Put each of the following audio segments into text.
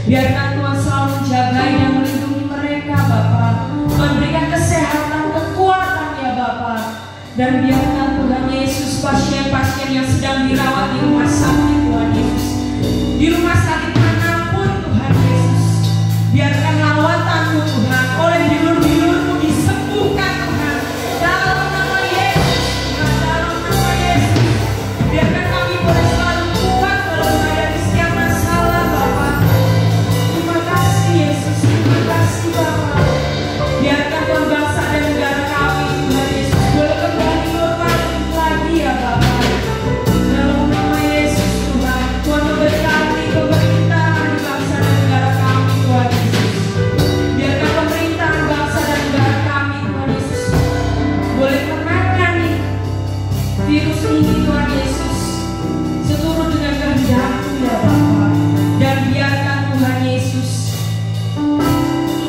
Biarkan Tuhan selalu menjagai dan melindungi mereka Bapa. Tuhan berikan kesehatan, kekuatan ya Bapa. Dan biarkan Tuhan Yesus pasien-pasien yang sedang dirawat di rumah sakit Tuhan Yesus, di rumah sakit manapun Tuhan Yesus, biarkan lawatan-Mu Tuhan, oleh bilur-bilur-Mu disembuhkan Tuhan, dalam nama Yesus, Tuhan, dalam nama Yesus. Biarkan kami boleh selalu kuat dalam menghadapi setiap masalah Bapa. Terima kasih Yesus, terima kasih Bapa. Biarkan Tuhan bangsa dan negara kami Tuhan Yesus boleh kembali normal lagi ya Bapa. Dalam nama Yesus Tuhan, Tuhan memberkati pemerintahan di bangsa dan negara kami Tuhan Yesus. Biarkan pemerintahan bangsa dan negara kami Tuhan Yesus boleh menangani virus ini Tuhan Yesus seturut dengan kehendak-Mu ya Bapa. Dan biarkan Tuhan Yesus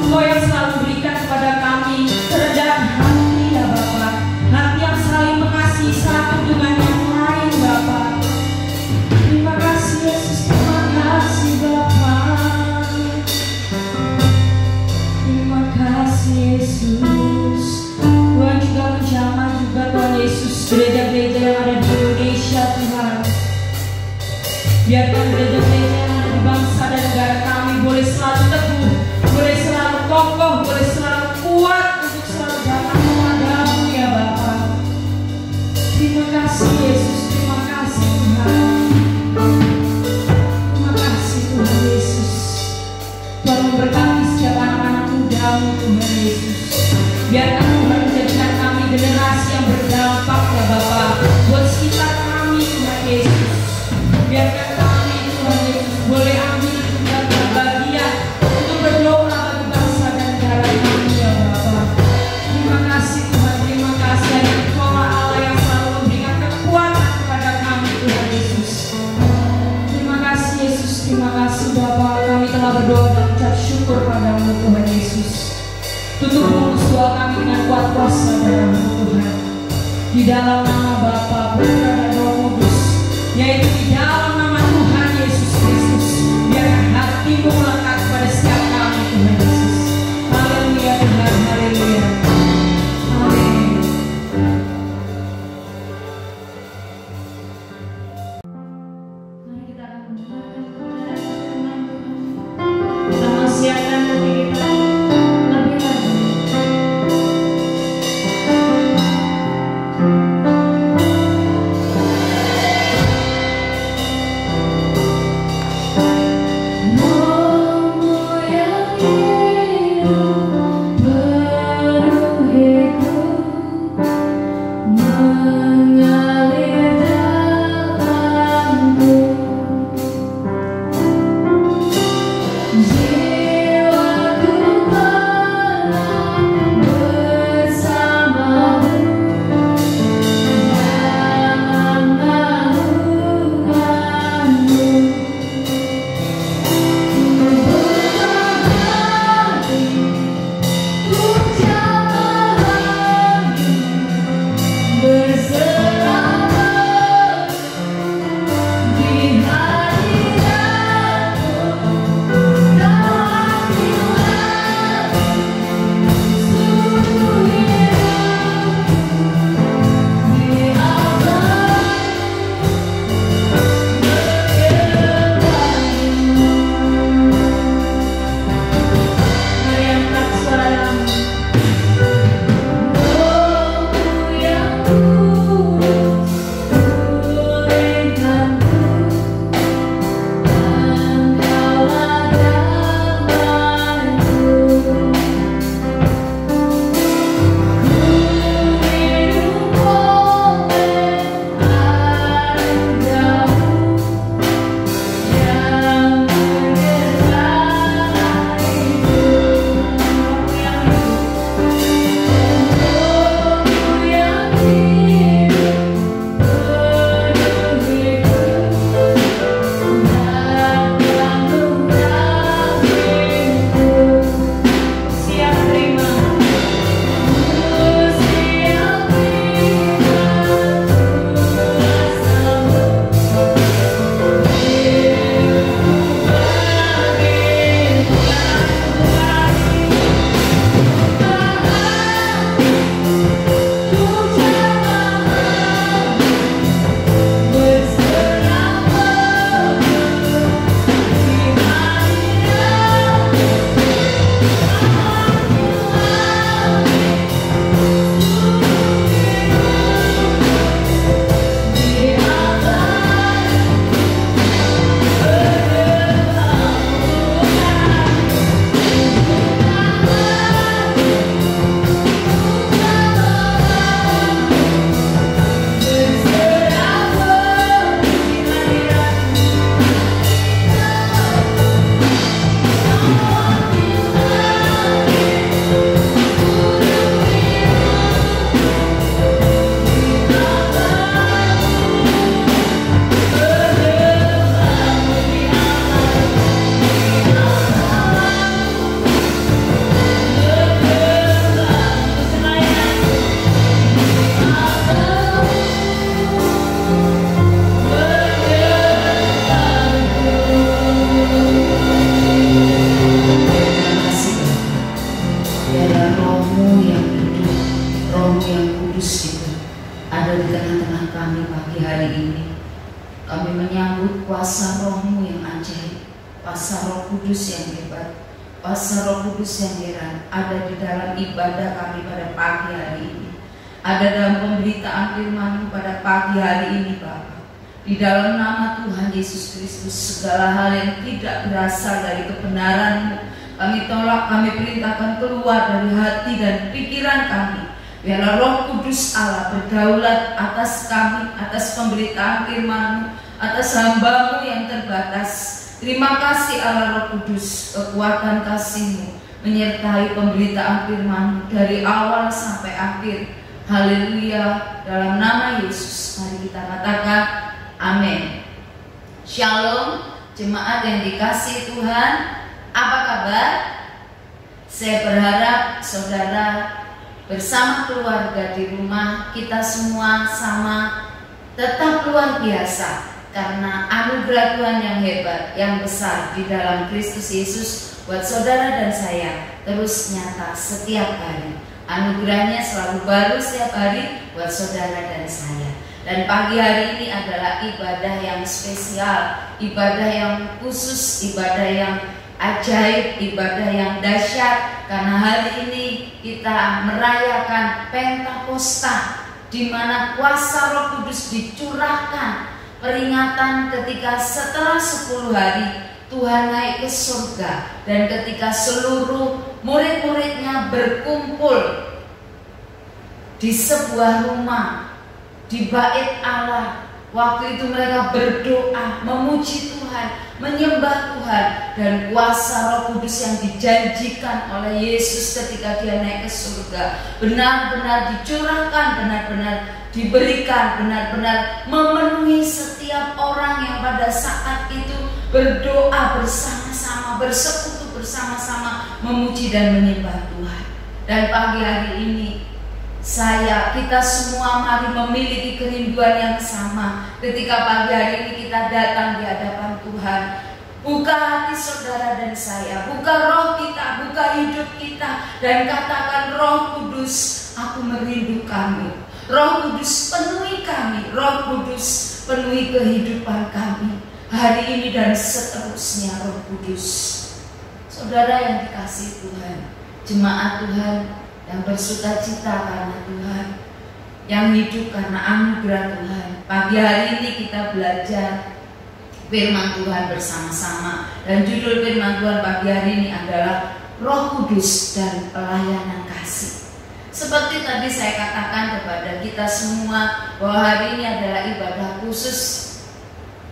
Engkau yang selalu berikan kepada kami kerendahan hati ya Bapa, hati yang saling mengasihi satu dengan yang lain Bapa. Terima kasih Yesus, terima kasih Bapa. Terima kasih Yesus. Tuhan juga menjamah juga Tuhan Yesus gereja-gereja yang ada di Indonesia Tuhan. Biarkan gereja-gereja yang ada di bangsa dan negara kami boleh selalu teguh, boleh selalu kokoh, boleh selalu kuat untuk selalu datang kepadamu ya Bapa. Terima kasih Yesus, terima kasih Tuhan. Terima kasih Tuhan Yesus. Tuhan memberkati setiap anak-anak muda-Mu Tuhan Yesus. Biarkan Tuhan menjadikan kami generasi yang berdampak ya Bapa buat sekitar kami Tuhan Yesus. Biarkan kami Tuhan Yesus boleh ambil dan berbahagia untuk berdoa bagi bangsa dan negara kami ya Bapa. Terima kasih Tuhan, terima kasih hanya Engkau Allah yang selalu memberikan kekuatan kepada kami Tuhan Yesus. Terima kasih Yesus, terima kasih Bapa. Kami telah berdoa dan ucap syukur padamu Tuhan Yesus. Tutup mulus doa kami dengan kuat kuasa dalam Tuhan. Di dalam nama Bapa, Putra dan Roh Kudus, yaitu di dalam nama Tuhan Yesus Kristus. Biarkan hati-Mu melekat pada setiap kami Tuhan Yesus. Haleluya Tuhan, haleluya. Amin. Mari kita akan mendengarkan kebenaran firman Tuhan. Kita mensiapkan hati kita lebih lagi. Oh Tuhan, pagi hari ini kami menyambut kuasa Roh-Mu yang ajaib, kuasa Roh Kudus yang hebat, kuasa Roh Kudus yang heran ada di dalam ibadah kami pada pagi hari ini, ada dalam pemberitaan firman-Mu pada pagi hari ini Bapa. Di dalam nama Tuhan Yesus Kristus, segala hal yang tidak berasal dari kebenaran-Mu kami tolak, kami perintahkan keluar dari hati dan pikiran kami. Biarlah Roh Kudus Allah berdaulat atas kami, atas pemberitaan firman-Mu, atas hamba-Mu yang terbatas. Terima kasih Allah Roh Kudus, kekuatan kasih-Mu menyertai pemberitaan firman-Mu dari awal sampai akhir. Haleluya, dalam nama Yesus mari kita katakan amin. Shalom jemaat yang dikasihi Tuhan, apa kabar? Saya berharap saudara bersama keluarga di rumah kita semua sama tetap luar biasa, karena anugerah Tuhan yang hebat, yang besar di dalam Kristus Yesus buat saudara dan saya terus nyata setiap hari. Anugerahnya selalu baru setiap hari buat saudara dan saya. Dan pagi hari ini adalah ibadah yang spesial, ibadah yang khusus, ibadah yang ajaib, ibadah yang dahsyat, karena hari ini kita merayakan Pentakosta, di mana kuasa Roh Kudus dicurahkan. Peringatan ketika setelah 10 hari Tuhan naik ke surga, dan ketika seluruh murid-muridnya berkumpul di sebuah rumah di bait Allah. Waktu itu mereka berdoa, memuji Tuhan, menyembah Tuhan, dan kuasa Roh Kudus yang dijanjikan oleh Yesus ketika Dia naik ke surga benar-benar dicurahkan, benar-benar diberikan, benar-benar memenuhi setiap orang yang pada saat itu berdoa bersama-sama, bersekutu bersama-sama, memuji dan menyembah Tuhan. Dan pagi hari ini kita semua mari memiliki kerinduan yang sama. Ketika pagi hari ini kita datang di hadapan Tuhan, buka hati saudara dan saya, buka roh kita, buka hidup kita, dan katakan, Roh Kudus, aku merindukanmu. Roh Kudus penuhi kami, Roh Kudus penuhi kehidupan kami hari ini dan seterusnya. Roh Kudus, saudara yang dikasihi Tuhan, jemaat Tuhan yang bersukacita karena Tuhan, yang hidup karena anugerah Tuhan. Pagi hari ini kita belajar firman Tuhan bersama-sama, dan judul firman Tuhan pagi hari ini adalah Roh Kudus dan pelayanan kasih. Seperti tadi saya katakan kepada kita semua bahwa hari ini adalah ibadah khusus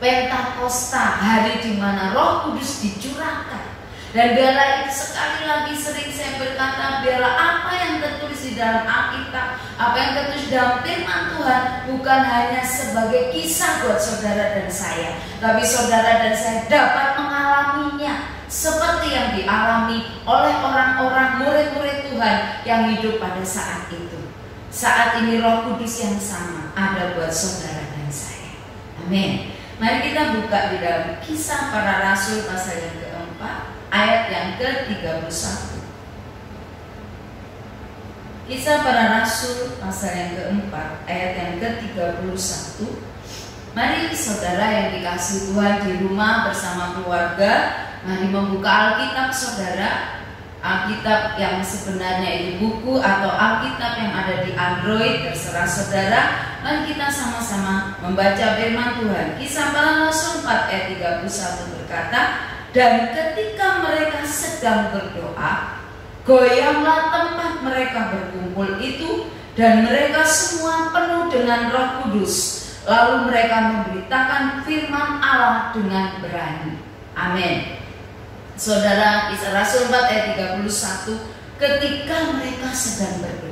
Pentakosta, hari di mana Roh Kudus dicurahkan. Dan biarlah itu, sekali lagi sering saya berkata, biarlah apa yang tertulis di dalam Alkitab, apa yang tertulis dalam firman Tuhan bukan hanya sebagai kisah buat saudara dan saya, tapi saudara dan saya dapat mengalaminya seperti yang dialami oleh orang-orang murid-murid Tuhan yang hidup pada saat itu. Saat ini Roh Kudus yang sama ada buat saudara dan saya. Amin. Mari kita buka di dalam Kisah Para Rasul pasal yang keempat, ayat yang ke-31. Kisah Para Rasul pasal yang keempat, ayat yang ke-31. Mari saudara yang dikasihi Tuhan di rumah bersama keluarga, mari membuka Alkitab saudara. Alkitab yang sebenarnya itu buku atau Alkitab yang ada di Android, terserah saudara. Mari kita sama-sama membaca firman Tuhan. Kisah Para Rasul 4 ayat 31 berkata, dan ketika mereka sedang berdoa, goyanglah tempat mereka berkumpul itu, dan mereka semua penuh dengan Roh Kudus. Lalu mereka memberitakan firman Allah dengan berani. Amin. Saudara, Kisah Rasul 4 ayat 31, ketika mereka sedang berdoa.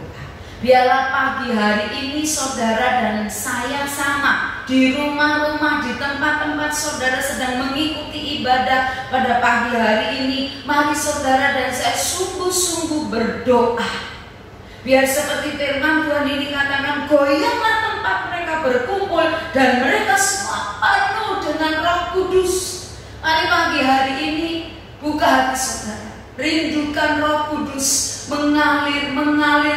Biarlah pagi hari ini saudara dan saya sama, di rumah-rumah, di tempat-tempat saudara sedang mengikuti ibadah pada pagi hari ini. Mari saudara dan saya sungguh-sungguh berdoa. Biar seperti firman Tuhan ini katakan, goyanglah tempat mereka berkumpul, dan mereka semua penuh dengan Roh Kudus. Mari pagi hari ini buka hati saudara, rindukan Roh Kudus mengalir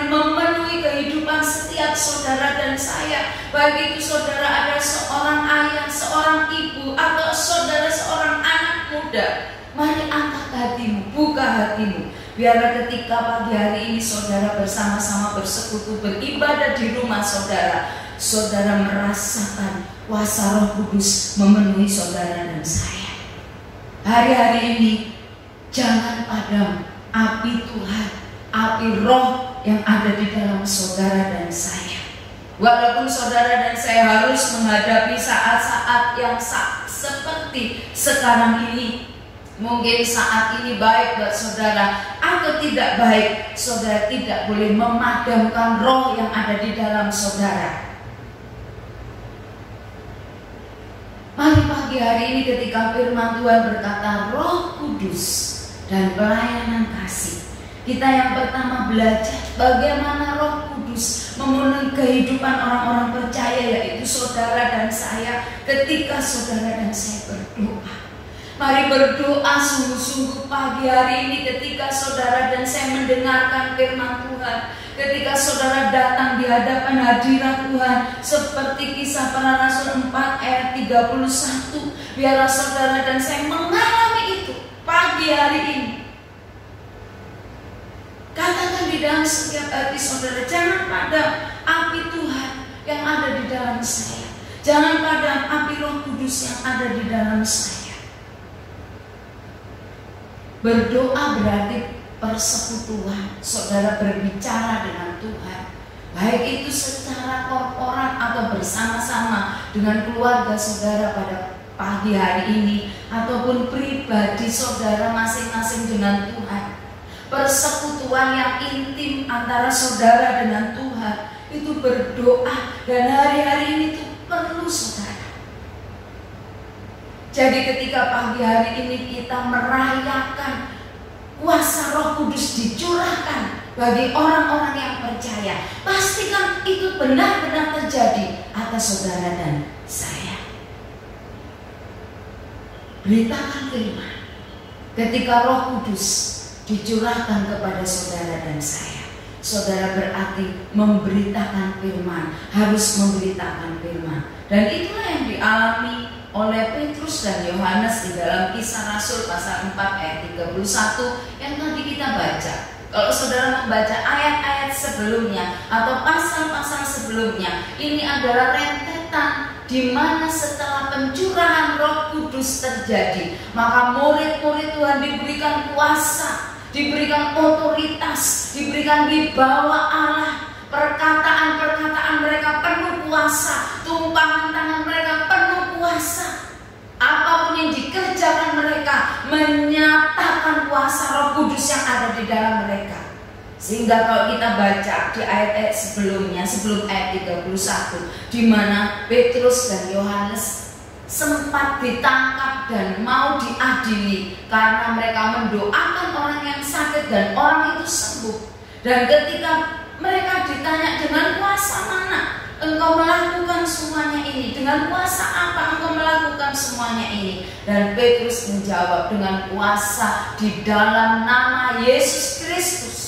memenuhi kehidupan setiap saudara dan saya. Baik itu saudara ada seorang ayah, seorang ibu, atau saudara seorang anak muda. Mari angkat hatimu, buka hatimu. Biarlah ketika pagi hari ini saudara bersama-sama bersekutu beribadah di rumah saudara, saudara merasakan kuasa Roh Kudus memenuhi saudara dan saya. Hari-hari ini jangan padam api Tuhan, api Roh yang ada di dalam saudara dan saya. Walaupun saudara dan saya harus menghadapi saat-saat yang seperti sekarang ini, mungkin saat ini baik buat saudara atau tidak baik, saudara tidak boleh memadamkan roh yang ada di dalam saudara. Mari pagi hari ini ketika firman Tuhan berkata Roh Kudus dan pelayanan kasih, kita yang pertama belajar bagaimana Roh Kudus memenuhi kehidupan orang-orang percaya, yaitu saudara dan saya ketika saudara dan saya berdoa. Mari berdoa sungguh-sungguh pagi hari ini ketika saudara dan saya mendengarkan firman Tuhan, ketika saudara datang di hadapan hadirat Tuhan, seperti Kisah Para Rasul 4 ayat 31. Biarlah saudara dan saya mengalami itu pagi hari ini. Katakan di dalam setiap hati saudara, jangan padam api Tuhan yang ada di dalam saya, jangan padam api Roh Kudus yang ada di dalam saya. Berdoa berarti persekutuan, saudara berbicara dengan Tuhan, baik itu secara korporat atau bersama-sama dengan keluarga saudara pada pagi hari ini, ataupun pribadi saudara masing-masing dengan Tuhan. Persekutuan yang intim antara saudara dengan Tuhan itu berdoa, dan hari-hari ini itu perlu saudara. Jadi ketika pagi hari ini kita merayakan kuasa Roh Kudus dicurahkan bagi orang-orang yang percaya, pastikan itu benar-benar terjadi atas saudara dan saya. Beritakan firman ketika Roh Kudus dicurahkan kepada saudara dan saya. Saudara berarti memberitakan firman, harus memberitakan firman. Dan itulah yang dialami oleh Petrus dan Yohanes di dalam Kisah Rasul pasal 4 ayat 31 yang tadi kita baca. Kalau saudara membaca ayat-ayat sebelumnya atau pasal-pasal sebelumnya, ini adalah rentetan di mana setelah pencurahan Roh Kudus terjadi, maka murid-murid Tuhan diberikan kuasa, diberikan otoritas, diberikan wibawa Allah. Perkataan-perkataan mereka penuh kuasa, tumpangan tangan mereka penuh kuasa. Apapun yang dikerjakan mereka menyatakan kuasa Roh Kudus yang ada di dalam mereka. Sehingga kalau kita baca di ayat-ayat sebelumnya, sebelum ayat 31, di mana Petrus dan Yohanes sempat ditangkap dan mau diadili karena mereka mendoakan orang yang sakit dan orang itu sembuh. Dan ketika mereka ditanya, dengan kuasa mana engkau melakukan semuanya ini? Dengan kuasa apa engkau melakukan semuanya ini? Dan Petrus menjawab, dengan kuasa di dalam nama Yesus Kristus.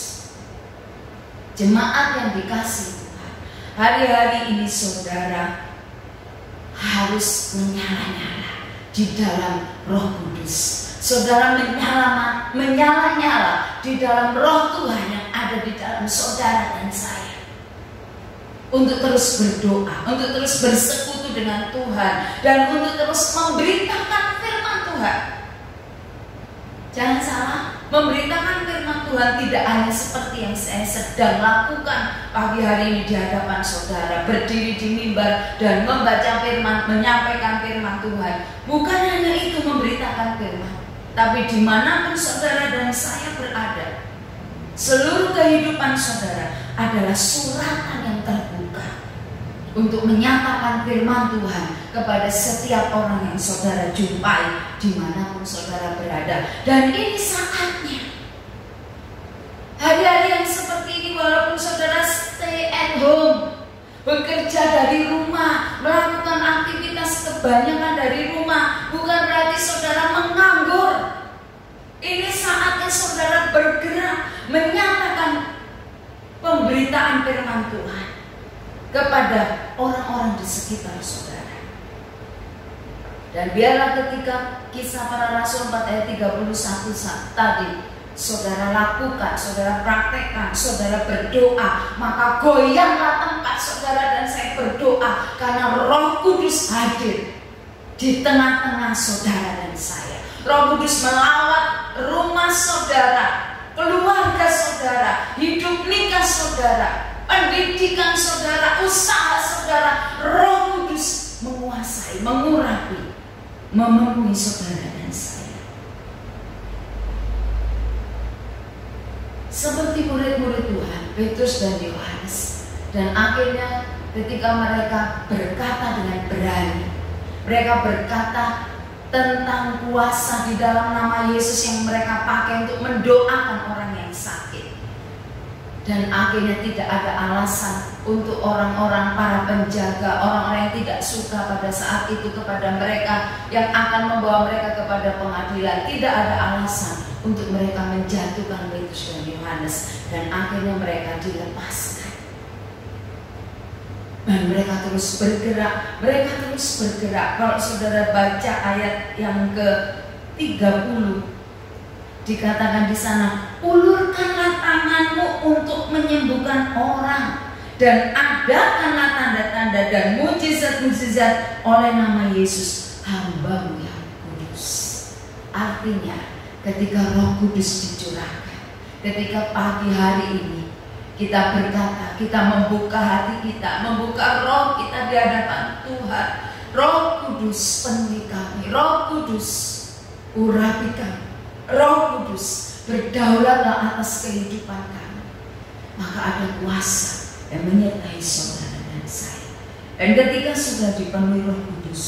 Jemaat yang dikasihi Tuhan, hari-hari ini saudara harus menyala-nyala di dalam Roh Kudus. Saudara menyala-nyala di dalam Roh Tuhan yang ada di dalam saudara dan saya, untuk terus berdoa, untuk terus bersekutu dengan Tuhan, dan untuk terus memberitakan firman Tuhan. Jangan salah, memberitakan firman Tuhan tidak hanya seperti yang saya sedang lakukan pagi hari ini di hadapan saudara, berdiri di mimbar dan membaca firman, menyampaikan firman Tuhan. Bukan hanya itu memberitakan firman, tapi dimanapun saudara dan saya berada, seluruh kehidupan saudara adalah suratan yang terbuka untuk menyatakan firman Tuhan kepada setiap orang yang saudara jumpai dimanapun saudara berada. Dan ini saatnya. Hari-hari yang seperti ini, walaupun saudara stay at home, bekerja dari rumah, melakukan aktivitas kebanyakan dari rumah, bukan berarti saudara menganggur. Ini saatnya saudara bergerak, menyatakan pemberitaan firman Tuhan kepada orang-orang di sekitar saudara. Dan biarlah ketika Kisah Para Rasul 4 ayat 31 tadi saudara lakukan, saudara praktekkan, saudara berdoa, maka goyanglah tempat saudara. Dan saya berdoa karena Roh Kudus hadir di tengah-tengah saudara dan saya. Roh Kudus melawat rumah saudara, keluarga saudara, hidup nikah saudara, pendidikan saudara, usaha saudara. Roh Kudus menguasai, mengurapi, memenuhi saudara dan saya. Seperti murid-murid Tuhan, Petrus dan Yohanes. Dan akhirnya ketika mereka berkata dengan berani, mereka berkata tentang kuasa di dalam nama Yesus yang mereka pakai untuk mendoakan orang yang sakit. Dan akhirnya tidak ada alasan untuk orang-orang para penjaga, orang-orang yang tidak suka pada saat itu kepada mereka, yang akan membawa mereka kepada pengadilan. Tidak ada alasan untuk mereka menjatuhkan Petrus dan Yohanes. Dan akhirnya mereka dilepaskan. Dan mereka terus bergerak. Mereka terus bergerak. Kalau saudara baca ayat yang ke-30, dikatakan di sana, ulurkanlah tanganmu untuk menyembuhkan orang, dan adakanlah tanda-tanda dan mujizat-mujizat oleh nama Yesus, hamba-Mu yang kudus. Artinya, ketika Roh Kudus dicurahkan, ketika pagi hari ini kita berkata, kita membuka hati kita, membuka roh kita di hadapan Tuhan. Roh Kudus penuhi kami, Roh Kudus urapi kami, Roh Kudus berdaulatlah atas kehidupan kami. Maka ada kuasa yang menyertai saudara dan saya. Dan ketika sudah dipenuhi Roh Kudus,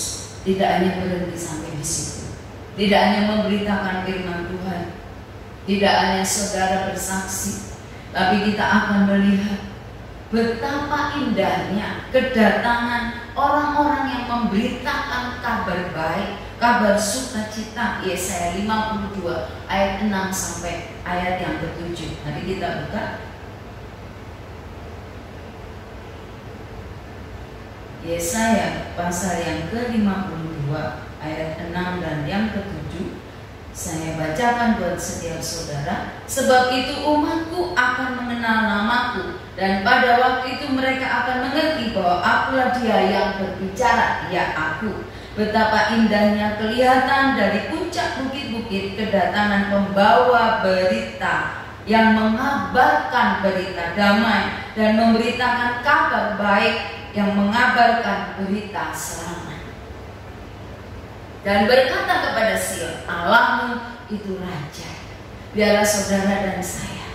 tidak hanya berhenti sampai di situ, tidak hanya memberitakan firman Tuhan, tidak hanya saudara bersaksi, tapi kita akan melihat betapa indahnya kedatangan orang-orang yang memberitakan kabar baik, kabar sukacita. Yesaya 52 ayat 6 sampai ayat yang ke-7. Nanti kita buka. Yesaya pasal yang ke-52 ayat 6 dan yang ke-7. Saya bacakan buat setiap saudara. Sebab itu umatku akan mengenal namaku, dan pada waktu itu mereka akan mengerti bahwa akulah Dia yang berbicara, ya Aku. Betapa indahnya kelihatan dari puncak bukit-bukit kedatangan pembawa berita yang mengabarkan berita damai dan memberitakan kabar baik, yang mengabarkan berita selamat. Dan berkata kepada Sion, Allahmu itu Raja. Biarlah saudara dan saya,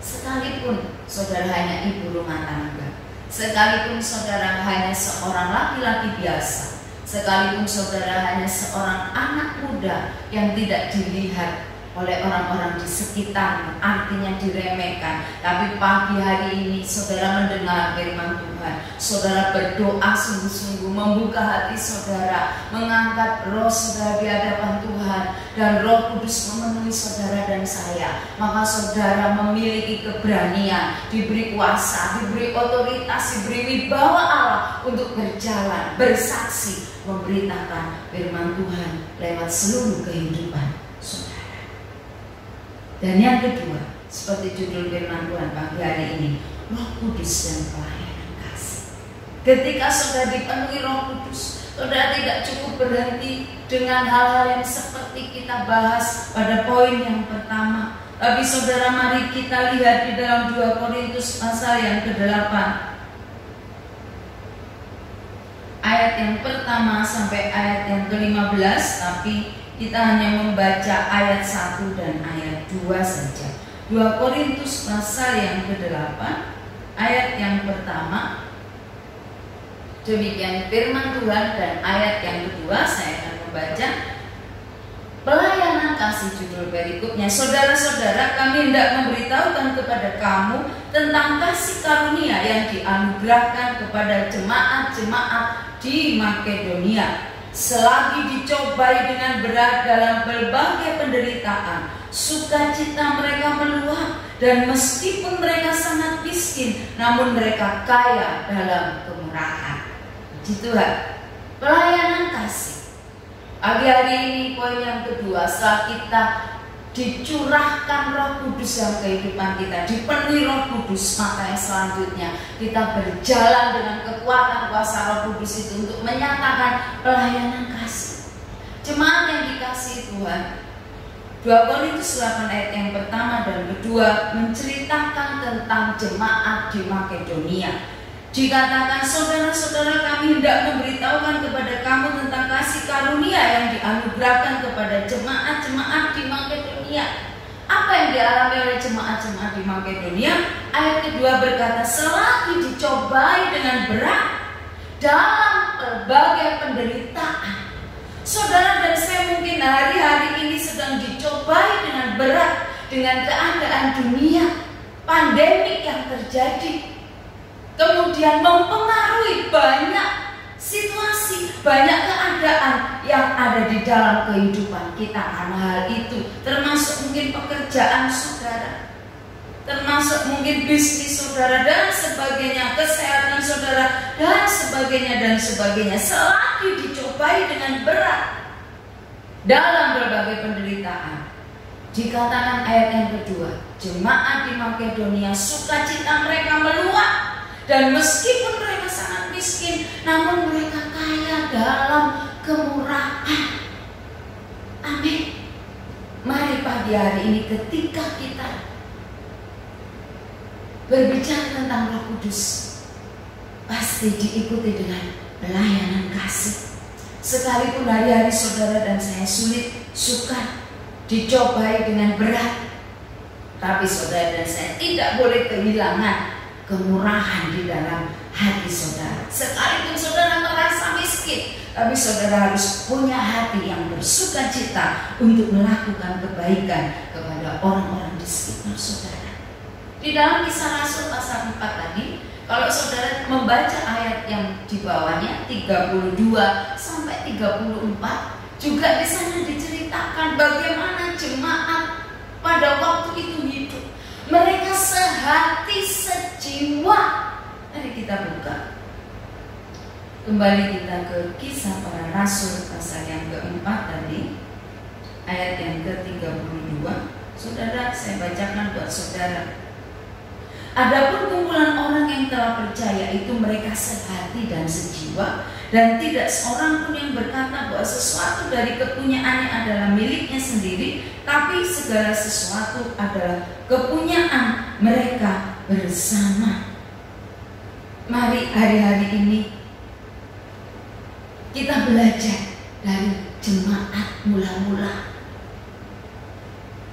sekalipun saudara hanya ibu rumah tangga, sekalipun saudara hanya seorang laki-laki biasa, sekalipun saudara hanya seorang anak muda yang tidak dilihat oleh orang-orang di sekitar, artinya diremehkan, tapi pagi hari ini saudara mendengar firman Tuhan, saudara berdoa sungguh-sungguh, membuka hati saudara, mengangkat roh saudara di hadapan Tuhan, dan Roh Kudus memenuhi saudara dan saya, maka saudara memiliki keberanian, diberi kuasa, diberi otoritas, diberi wibawa Allah untuk berjalan, bersaksi, memberitakan firman Tuhan lewat seluruh kehidupan saudara. Dan yang kedua, seperti judul firman Tuhan pagi hari ini, Roh Kudus dan pelayanan kasih. Ketika saudara dipenuhi Roh Kudus, saudara tidak cukup berhenti dengan hal-hal yang seperti kita bahas pada poin yang pertama. Tapi saudara, mari kita lihat di dalam 2 Korintus pasal yang ke-8, ayat yang pertama sampai ayat yang ke-15, tapi kita hanya membaca ayat 1 dan ayat 2 saja. 2 Korintus pasal yang ke-8 ayat yang pertama. Demikian firman Tuhan, dan ayat yang kedua saya akan membaca pelayanan kasih, judul berikutnya. Saudara-saudara, kami hendak memberitahukan kepada kamu tentang kasih karunia yang dianugerahkan kepada jemaat-jemaat di Makedonia. Selagi dicobai dengan berat dalam berbagai penderitaan, sukacita mereka meluap, dan meskipun mereka sangat miskin, namun mereka kaya dalam kemurahan. Puji Tuhan. Pelayanan kasih. Pagi hari ini poin yang kedua, setelah kita dicurahkan Roh Kudus dalam kehidupan kita, dipenuhi Roh Kudus, maka yang selanjutnya kita berjalan dengan kekuatan kuasa Roh Kudus itu untuk menyatakan pelayanan kasih. Jemaat yang dikasihi Tuhan, 2 Korintus 8 ayat yang pertama dan kedua menceritakan tentang jemaat di Makedonia. Dikatakan, saudara-saudara, kami hendak memberitahukan kepada kamu tentang kasih karunia yang dianugerahkan kepada jemaat-jemaat di Makedonia. Apa yang dialami oleh jemaat-jemaat di Makedonia? Ayat kedua berkata, selagi dicobai dengan berat dalam berbagai penderitaan. Saudara dan saya mungkin hari-hari ini sedang dicobai dengan berat dengan keadaan dunia, pandemik yang terjadi, kemudian mempengaruhi banyak situasi, banyak keadaan yang ada di dalam kehidupan kita. Karena hal itu termasuk mungkin pekerjaan saudara, termasuk mungkin bisnis saudara dan sebagainya, kesehatan saudara dan sebagainya, selagi dicobai dengan berat dalam berbagai penderitaan. Dikatakan ayat yang kedua, jemaat di Makedonia sukacita mereka meluap, dan meskipun mereka sangat miskin, namun mereka kaya dalam kemurahan. Amin. Mari pagi hari ini ketika kita berbicara tentang Roh Kudus, pasti diikuti dengan pelayanan kasih. Sekalipun hari-hari saudara dan saya sulit, sukar, dicobai dengan berat, tapi saudara dan saya tidak boleh kehilangan kemurahan di dalam hati saudara. Sekalipun saudara merasa miskin, tapi saudara harus punya hati yang bersukacita untuk melakukan kebaikan kepada orang-orang di sekitar saudara. Di dalam Kisah Rasul pasal 4 tadi, kalau saudara membaca ayat yang di bawahnya 32 sampai 34, juga di sana diceritakan bagaimana jemaat pada waktu itu hidup. Mereka sehati sejiwa. Mari kita buka kembali kita ke Kisah Para Rasul pasal yang keempat tadi, ayat yang ke-32. Saudara, saya bacakan buat saudara. Adapun kumpulan orang yang telah percaya itu mereka sehati dan sejiwa, dan tidak seorang pun yang berkata bahwa sesuatu dari kepunyaannya adalah miliknya sendiri, tapi segala sesuatu adalah kepunyaan mereka bersama. Mari hari-hari ini kita belajar dari jemaat mula-mula.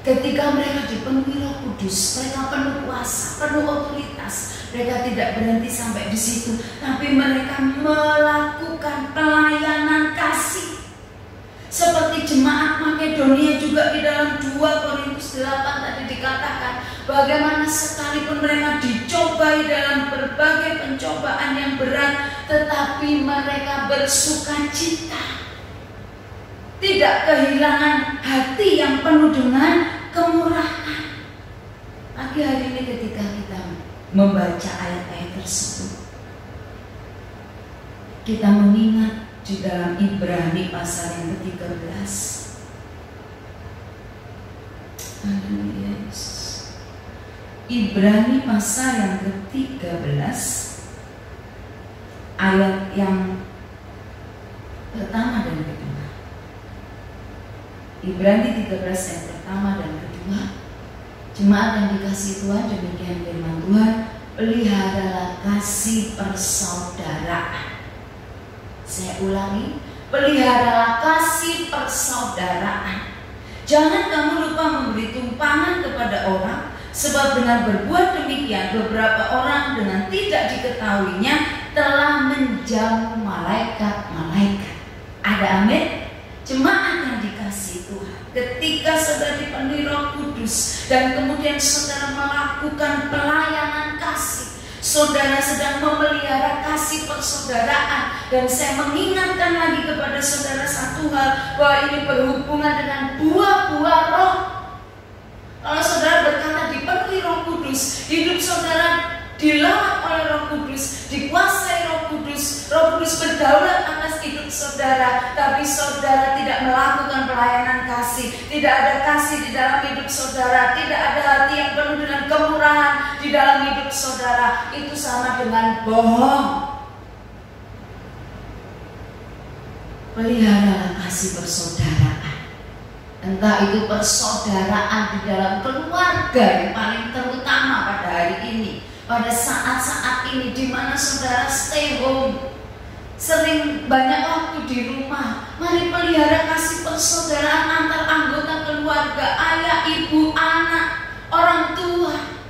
Ketika mereka dipenuhi Roh Kudus, mereka penuh kuasa, penuh otoritas. Mereka tidak berhenti sampai di situ, tapi mereka melakukan pelayanan kasih. Seperti jemaat Makedonia juga di dalam 2 Korintus 8 tadi dikatakan, bagaimana sekalipun mereka dicobai dalam berbagai pencobaan yang berat, tetapi mereka bersukacita. Tidak kehilangan hati yang penuh dengan kemurahan. Pagi hari ini ketika kita membaca ayat-ayat tersebut, kita mengingat di dalam Ibrani pasal yang ke-13. Ibrani pasal yang ke-13 ayat yang pertama dan kedua. Ibrani 13 ayat pertama dan kedua. Jemaat yang dikasihi Tuhan, demikian firman Tuhan, peliharalah kasih persaudaraan. Saya ulangi, peliharalah kasih persaudaraan. Jangan kamu lupa memberi tumpangan kepada orang, sebab dengan berbuat demikian beberapa orang dengan tidak diketahuinya telah menjamu malaikat-malaikat. Ada amin? Jemaat yang dikasihi Tuhan, ketika saudara dipenuhi Roh Kudus dan kemudian saudara melakukan pelayanan kasih, saudara sedang memelihara kasih persaudaraan. Dan saya mengingatkan lagi kepada saudara satu hal, bahwa ini berhubungan dengan buah-buah roh. Kudus. Hidup saudara dilawat oleh Roh Kudus, dikuasai Roh Kudus. Roh Kudus berdaulat atas hidup saudara, tapi saudara tidak melakukan pelayanan kasih. Tidak ada kasih di dalam hidup saudara, tidak ada hati yang penuh dengan kemurahan di dalam hidup saudara. Itu sama dengan bohong. Peliharalah kasih persaudaraan. Entah itu persaudaraan di dalam keluarga yang paling terutama pada hari ini, pada saat-saat ini di mana saudara stay home, sering banyak waktu di rumah. Mari pelihara kasih persaudaraan antar anggota keluarga, ayah, ibu, anak, orang tua.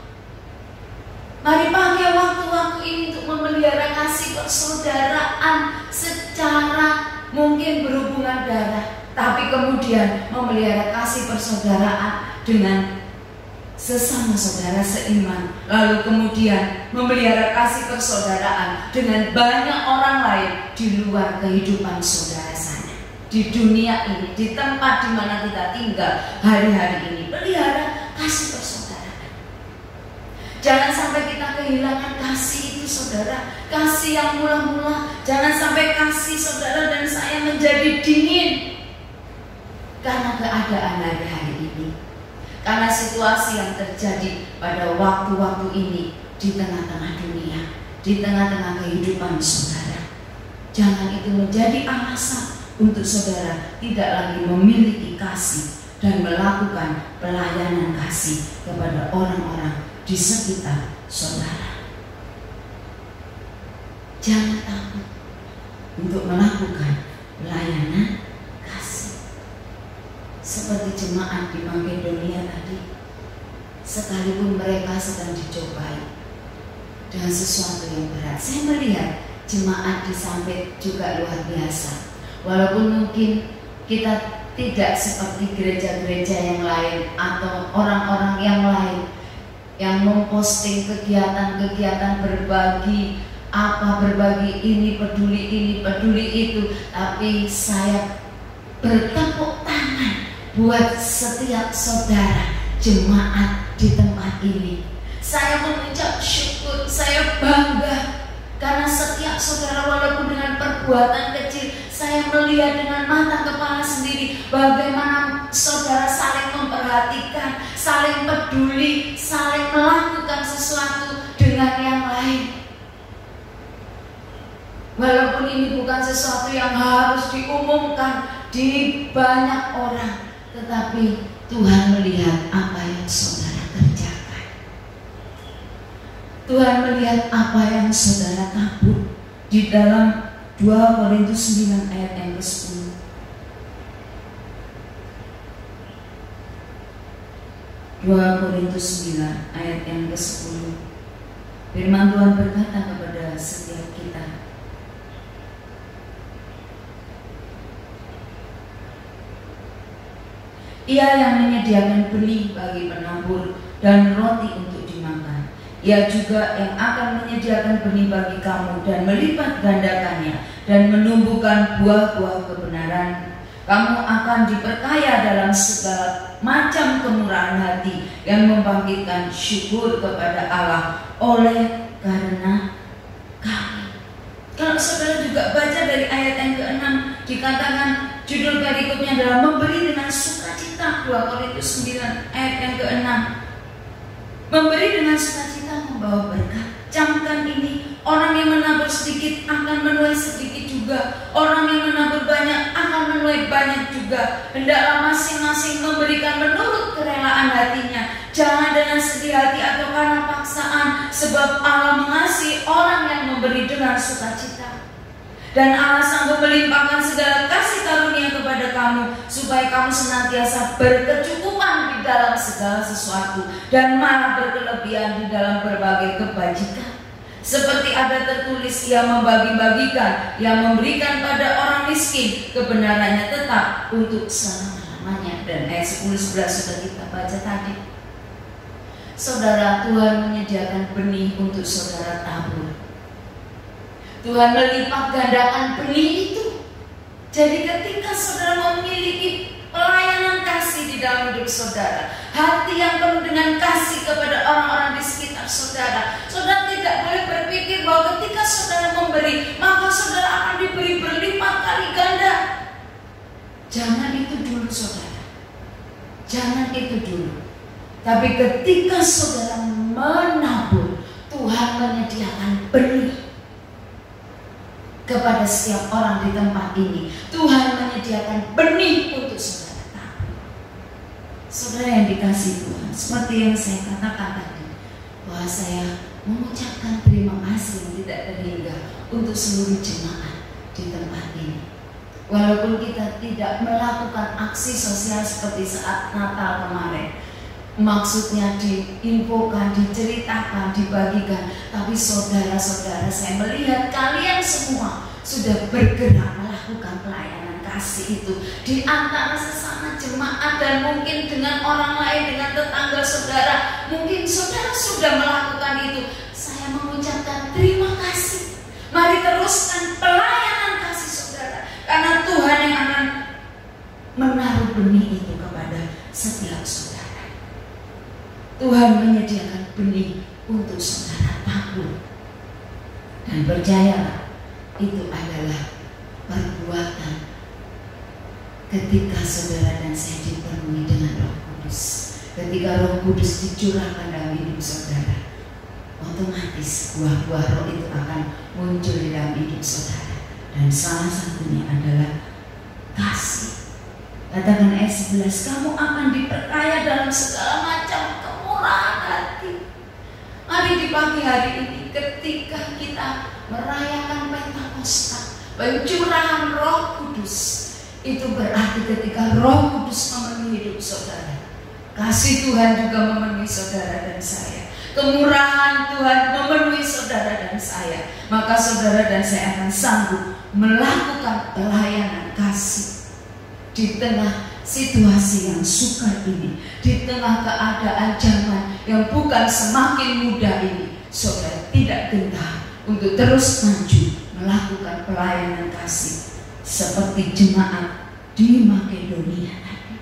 Mari pakai waktu-waktu ini untuk memelihara kasih persaudaraan secara mungkin berhubungan darah, tapi kemudian memelihara kasih persaudaraan dengan sesama saudara seiman, lalu kemudian memelihara kasih persaudaraan dengan banyak orang lain di luar kehidupan saudara sana, di dunia ini, di tempat di mana kita tinggal hari-hari ini. Pelihara kasih persaudaraan. Jangan sampai kita kehilangan kasih itu saudara, kasih yang mula-mula. Jangan sampai kasih saudara dan saya menjadi dingin karena keadaan hari-hari ini, karena situasi yang terjadi pada waktu-waktu ini di tengah-tengah dunia, di tengah-tengah kehidupan saudara. Jangan itu menjadi alasan untuk saudara tidak lagi memiliki kasih dan melakukan pelayanan kasih kepada orang-orang di sekitar saudara. Jangan takut untuk melakukan pelayanan kasih. Seperti jemaat di Makedonia tadi, sekalipun mereka sedang dicobai dengan sesuatu yang berat, saya melihat jemaat di Sampit juga luar biasa. Walaupun mungkin kita tidak seperti gereja-gereja yang lain atau orang-orang yang lain yang memposting kegiatan-kegiatan berbagi ini, peduli itu, tapi saya bertepuk tangan buat setiap saudara jemaat di tempat ini. Saya mengucap syukur, saya bangga karena setiap saudara walaupun dengan perbuatan kecil, saya melihat dengan mata kepala sendiri bagaimana saudara saling memperhatikan, saling peduli, saling melakukan sesuatu dengan yang lain. Walaupun ini bukan sesuatu yang harus diumumkan di banyak orang, tetapi Tuhan melihat apa yang saudara kerjakan. Tuhan melihat apa yang saudara tabur di dalam 2 Korintus 9 ayat yang ke-10. 2 Korintus 9 ayat yang ke-10. Firman Tuhan berkata kepada setiap kita, Ia yang menyediakan benih bagi penabur dan roti untuk dimakan. Ia juga yang akan menyediakan benih bagi kamu dan melipat gandakannya dan menumbuhkan buah-buah kebenaran. Kamu akan diperkaya dalam segala macam kemurahan hati yang membangkitkan syukur kepada Allah oleh karena kami. Kalau saudara juga baca dari ayat yang ke-6, dikatakan judul berikutnya adalah memberi dengan sukacita. 2 Korintus 9 ayat yang ke-6. Memberi dengan sukacita membawa berkat. Camkan ini, orang yang menabur sedikit akan menuai sedikit juga. Orang yang menabur banyak akan menuai banyak juga. Hendaklah masing-masing memberikan menurut kerelaan hatinya, jangan dengan sedih hati atau karena paksaan, sebab Allah mengasihi orang yang memberi dengan sukacita. Dan Allah sanggup melimpahkan segala kasih karunia kepada kamu, supaya kamu senantiasa berkecukupan di dalam segala sesuatu dan malah berkelebihan di dalam berbagai kebajikan. Seperti ada tertulis, Ia membagi-bagikan, Ia memberikan pada orang miskin, kebenarannya tetap untuk selama-lamanya. Dan ayat 10-11 sudah kita baca tadi. Saudara, Tuhan menyediakan benih untuk saudara tabur. Tuhan melipat gandakan benih itu. Jadi ketika saudara memiliki pelayanan kasih di dalam hidup saudara, hati yang penuh dengan kasih kepada orang-orang di sekitar itu dulu. Tapi ketika saudara menabur, Tuhan menyediakan benih kepada setiap orang di tempat ini. Tuhan menyediakan benih untuk saudara tabur. Saudara yang dikasihi Tuhan, seperti yang saya katakan tadi, bahwa saya mengucapkan terima kasih yang tidak terhingga untuk seluruh jemaat di tempat ini. Walaupun kita tidak melakukan aksi sosial seperti saat Natal kemarin, maksudnya diinfokan, diceritakan, dibagikan, tapi saudara-saudara, saya melihat kalian semua sudah bergerak melakukan pelayanan kasih itu di antara sesama jemaat dan mungkin dengan orang lain, dengan tetangga saudara. Mungkin saudara sudah melakukan itu. Saya mengucapkan terima kasih. Mari teruskan pelayanan kasih saudara, karena Tuhan yang akan menaruh benih itu kepada setiap saudara. Tuhan menyediakan benih untuk saudara tabur. Dan percayalah, itu adalah perbuatan ketika saudara dan saya dipenuhi dengan Roh Kudus. Ketika Roh Kudus dicurahkan dalam hidup saudara, otomatis buah-buah roh itu akan muncul di dalam hidup saudara. Dan salah satunya adalah kasih. Katakan ayat 11, kamu akan diperkaya dalam segala macam kemurahan hati. Mari di pagi hari ini ketika kita merayakan Pentakosta, pencurahan Roh Kudus, itu berarti ketika Roh Kudus memenuhi hidup saudara, kasih Tuhan juga memenuhi saudara dan saya, kemurahan Tuhan memenuhi saudara dan saya, maka saudara dan saya akan sanggup melakukan pelayanan kasih di tengah situasi yang sukar ini, di tengah keadaan zaman yang bukan semakin mudah ini. Saudara tidak gentar untuk terus maju melakukan pelayanan kasih seperti jemaat di Makedonia tadi.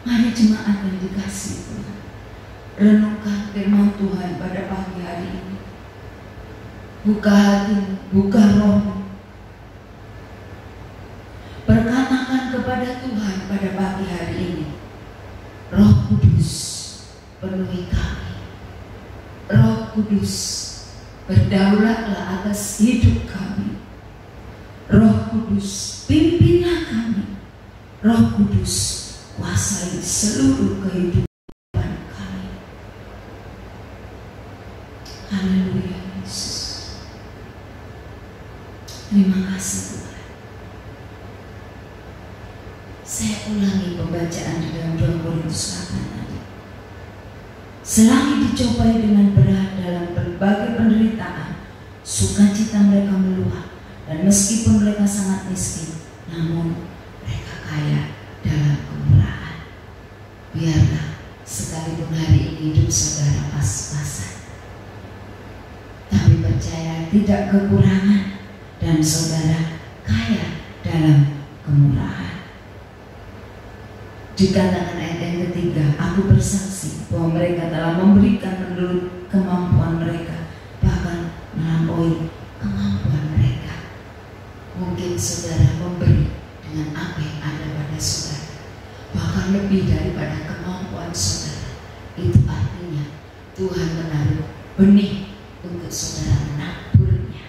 Mari jemaat yang dikasihi Tuhan, renungkan firman Tuhan pada pagi hari ini. Buka hati, buka roh, perkatakan kepada Tuhan pada pagi hari ini, Roh Kudus penuhi kami. Roh Kudus berdaulatlah atas hidup kami. Roh Kudus pimpinlah kami. Roh Kudus kuasai seluruh kehidupan kami. Haleluya Yesus. Terima kasih Tuhan. Saya ulangi pembacaan di dalam 2 Korintus 8 tadi. Selagi dicobai dengan berat dalam berbagai penderitaan, sukacita mereka meluap, dan meskipun mereka sangat miskin, namun mereka kaya dalam kemurahan. Biarlah sekalipun hari ini hidup saudara pas-pasan, tapi percaya tidak kekurangan, dan saudara kaya dalam kemurahan. Dikatakan ayat yang ketiga, aku bersaksi bahwa mereka telah memberikan menurut kemampuan mereka, bahkan melampaui kemampuan mereka. Mungkin saudara memberi dengan apa yang ada pada saudara, bahkan lebih daripada kemampuan saudara. Itu artinya Tuhan menaruh benih untuk saudara menaburnya.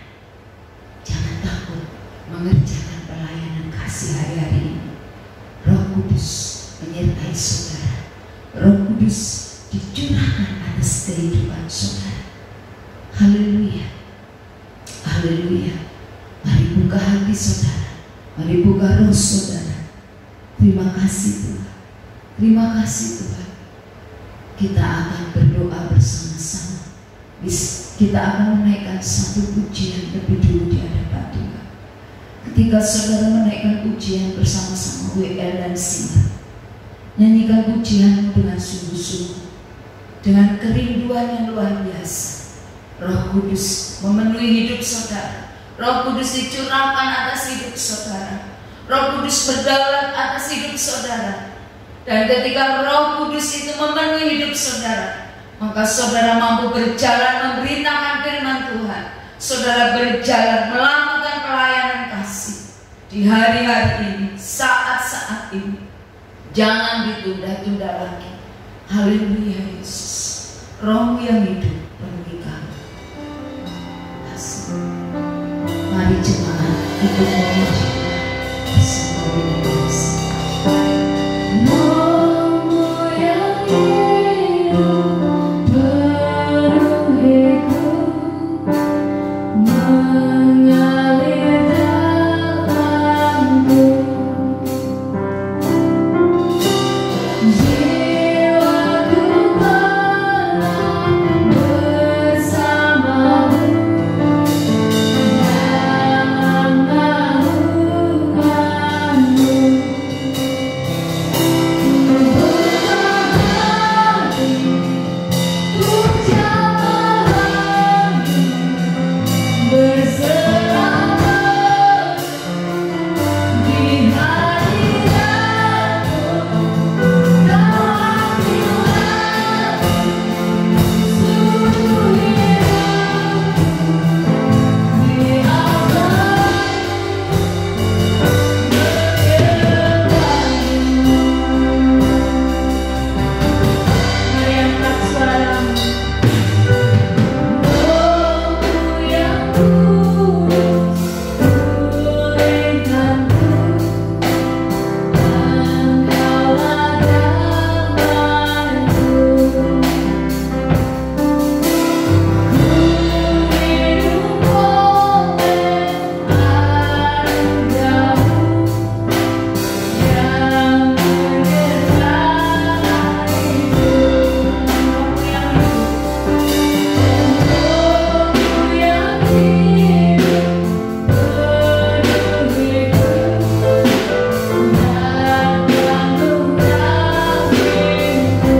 Jangan takut mengerjakan pelayanan kasih hari-hari ini. Roh Kudus menyertai saudara. Roh Kudus dicurahkan atas kehidupan saudara. Haleluya, haleluya. Mari buka hati saudara, mari buka roh saudara. Terima kasih Tuhan, terima kasih Tuhan. Kita akan berdoa bersama-sama. Kita akan menaikkan satu pujian lebih dulu di hadapan Tuhan. Ketika saudara menaikkan pujian bersama-sama WL dan Singa, nyanyikan pujianmu dengan sungguh-sungguh, dengan kerinduan yang luar biasa. Roh Kudus memenuhi hidup saudara. Roh Kudus dicurahkan atas hidup saudara. Roh Kudus berdaulat atas hidup saudara. Dan ketika Roh Kudus itu memenuhi hidup saudara, maka saudara mampu berjalan memberitakan firman Tuhan. Saudara berjalan melakukan pelayanan kasih di hari-hari ini, saat-saat ini. Jangan ditunda-tunda lagi. Haleluya Yesus. Roh-Mu yang hidup penuhi kami. Mari jemaat ikut memuji bersama Yesus. Roh-Mu yang hidup penuhiku, mengalir dalamku. Jiwaku tenang bersama-Mu dalam naungan-Mu. Berhati untuk jamaah-Mu berserah di hadirat-Mu. Dalam Tuhan seluruh hidup di Mari angkat suaramu. Roh-Mu yang kudus pulihkanku, Engkaulah damaiku. Ku hidup oleh anugerah-Mu yang menyertai hidup. Roh-Mu yang hidup penuhiku, datang mengambilku.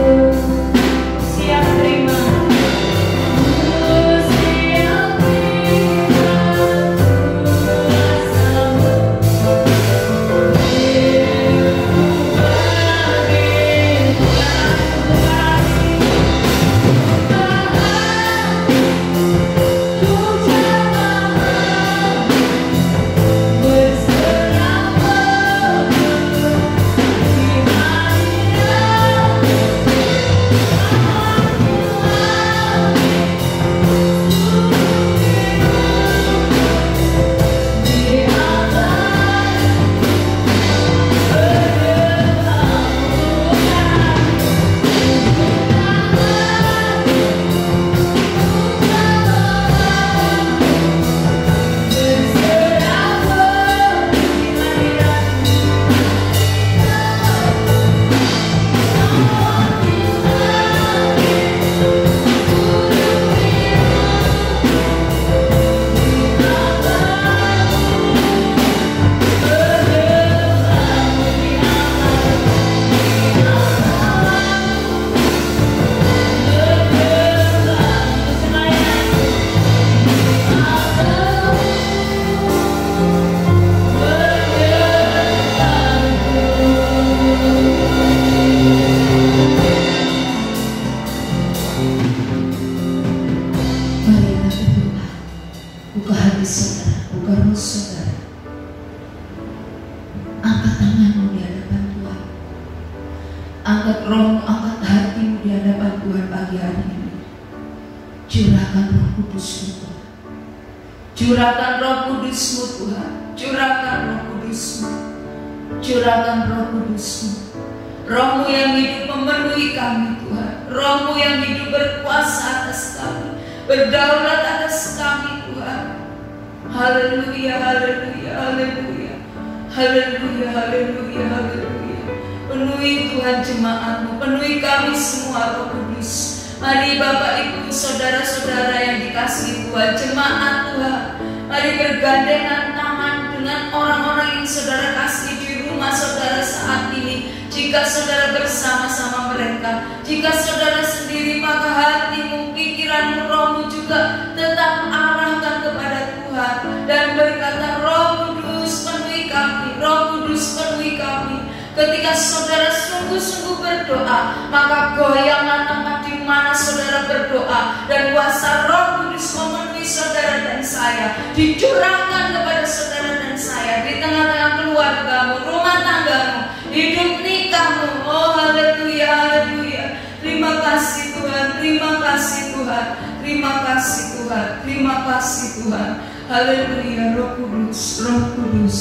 Siap terima, siap terima kuasa-Mu. Marilah berdoa. Buka hati saudara, buka roh saudara. Angkat tanganmu di hadapan Tuhan. Angkat rohmu, angkat hatimu di hadapan Tuhan pagi hari ini. Curahkan Roh Kudus-Mu Tuhan. Curahkan Roh Kudus-Mu Tuhan. Curahkan Roh Kudus-Mu. Curahkan Roh Kudus-Mu. Roh-Mu yang hidup memenuhi kami Tuhan. Roh-Mu yang hidup berkuasa atas kami, berdaulat atas kami Tuhan. Haleluya, haleluya, haleluya. Haleluya, haleluya, haleluya. Penuhi Tuhan jemaat-Mu, penuhi kami semua Roh Kudus. Mari Bapak Ibu saudara-saudara yang dikasihi Tuhan, jemaat Tuhan, mari bergandengan tangan dengan orang-orang yang saudara kasih di rumah saudara saat ini. Jika saudara bersama-sama mereka, jika saudara sendiri, maka hatimu, pikiranmu, rohmu juga tetap arahkan kepada Tuhan dan berkata, Roh Kudus penuhi kami, Roh Kudus penuhi kami. Ketika saudara sungguh-sungguh berdoa, maka goyangan tempat di mana saudara berdoa dan kuasa Roh Kudus memenuhi saudara dan saya, dicurahkan kepada saudara dan saya di tengah-tengah keluargamu, rumah tanggamu, hidup nikahmu, Tuhan. Terima kasih Tuhan. Haleluya. Roh Kudus, Roh Kudus,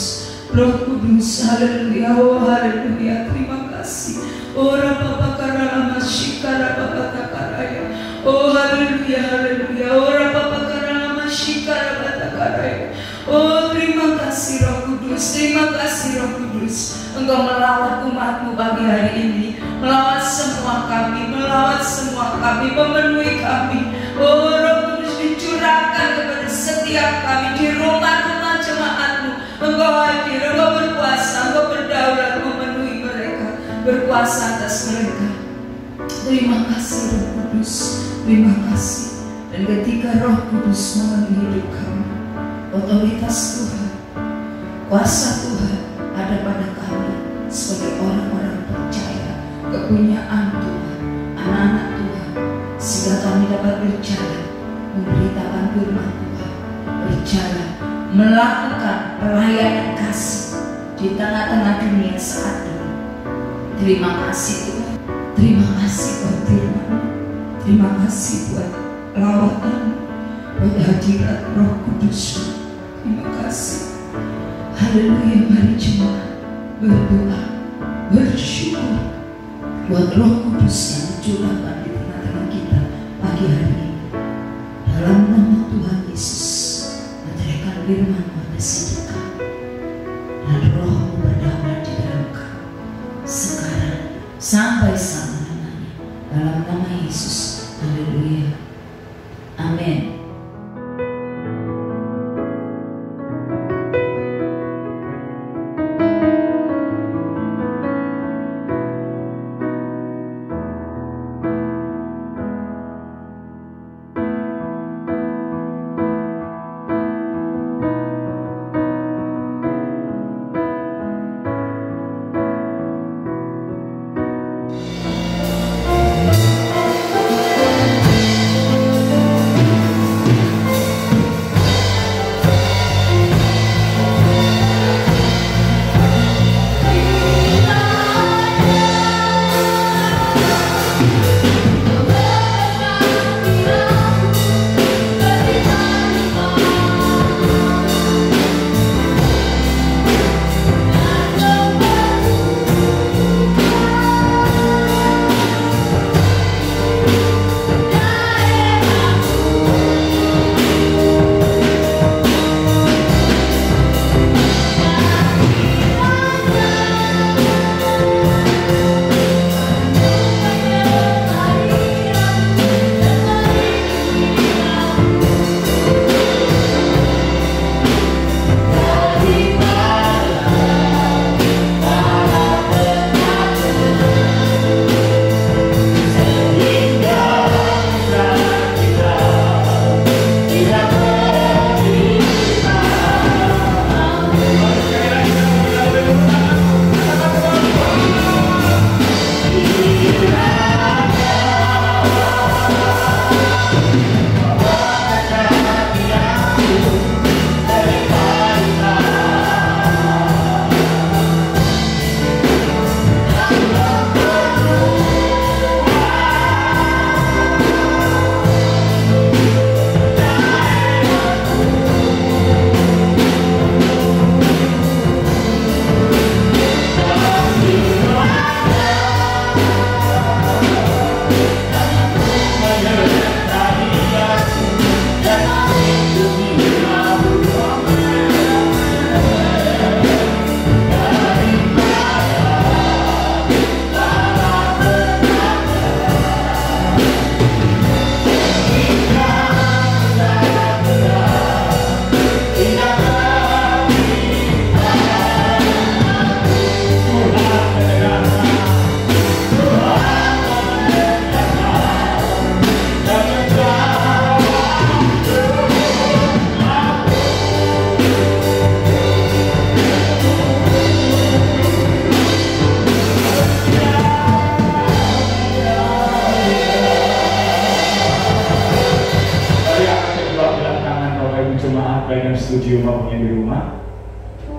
Roh Kudus. Haleluya. Oh haleluya. Terima kasih. Oh Rapapakara Mashikara Babatakaraya. Oh haleluya. Haleluya. Oh Rapapakara Mashikara Babatakaraya. Oh terima kasih Roh Kudus. Terima kasih Roh Kudus. Engkau melawat umat-Mu pagi hari ini, melawat semua kami, melawat semua kami, memenuhi kami. Oh Roh Kudus dicurahkan kepada setiap kami di rumah-rumah jemaat-Mu. Engkau hadir, Engkau berkuasa, Engkau berdaulat memenuhi mereka, berkuasa atas mereka. Terima kasih Roh Kudus, terima kasih. Dan ketika Roh Kudus memenuhi hidup kami, otoritas Tuhan, kuasa Tuhan ada pada kami sebagai orang-orang percaya, kepunyaan Tuhan, anak-anak Tuhan, sehingga kami dapat berjalan, memberitakan firman Tuhan, berjalan, melakukan pelayanan kasih di tengah-tengah dunia saat ini. Terima kasih Tuhan, terima kasih buat firman, terima kasih buat lawatan, buat hadirat Roh Kudus. Terima kasih. Haleluya. Mari jemaat berdoa, bersyukur buat Roh Kudus yang dicurahkan di tengah-tengah kita pagi hari ini. Dalam nama Tuhan Yesus, menyerahkan firman atas hidup kami, dan Roh berdaulat di dalam kami sekarang sampai selama-lamanya. Dalam nama Yesus. Haleluya. Amin. baik yang studio maupun yang di rumah.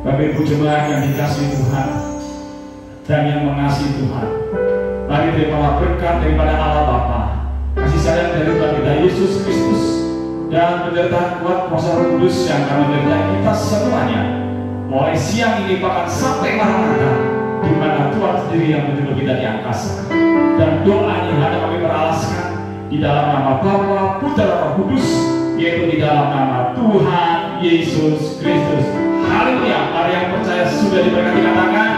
Bapak Ibu jemaat yang dikasihi Tuhan dan yang mengasihi Tuhan, mari terimalah berkat daripada Allah Bapa, kasih sayang dari Tuhan kita Yesus Kristus, dan penyertaan kuat kuasa Roh Kudus yang akan menyertai kita semuanya mulai siang ini bahkan sampai malam di mana Tuhan sendiri yang menyuruh kita di angkasa. Dan doa ini hanya kami beralaskan di dalam nama Bapa, Putra, Roh Kudus, yaitu di dalam nama Tuhan Yesus Kristus. Haleluya. Mari yang percaya sudah diberkati katakan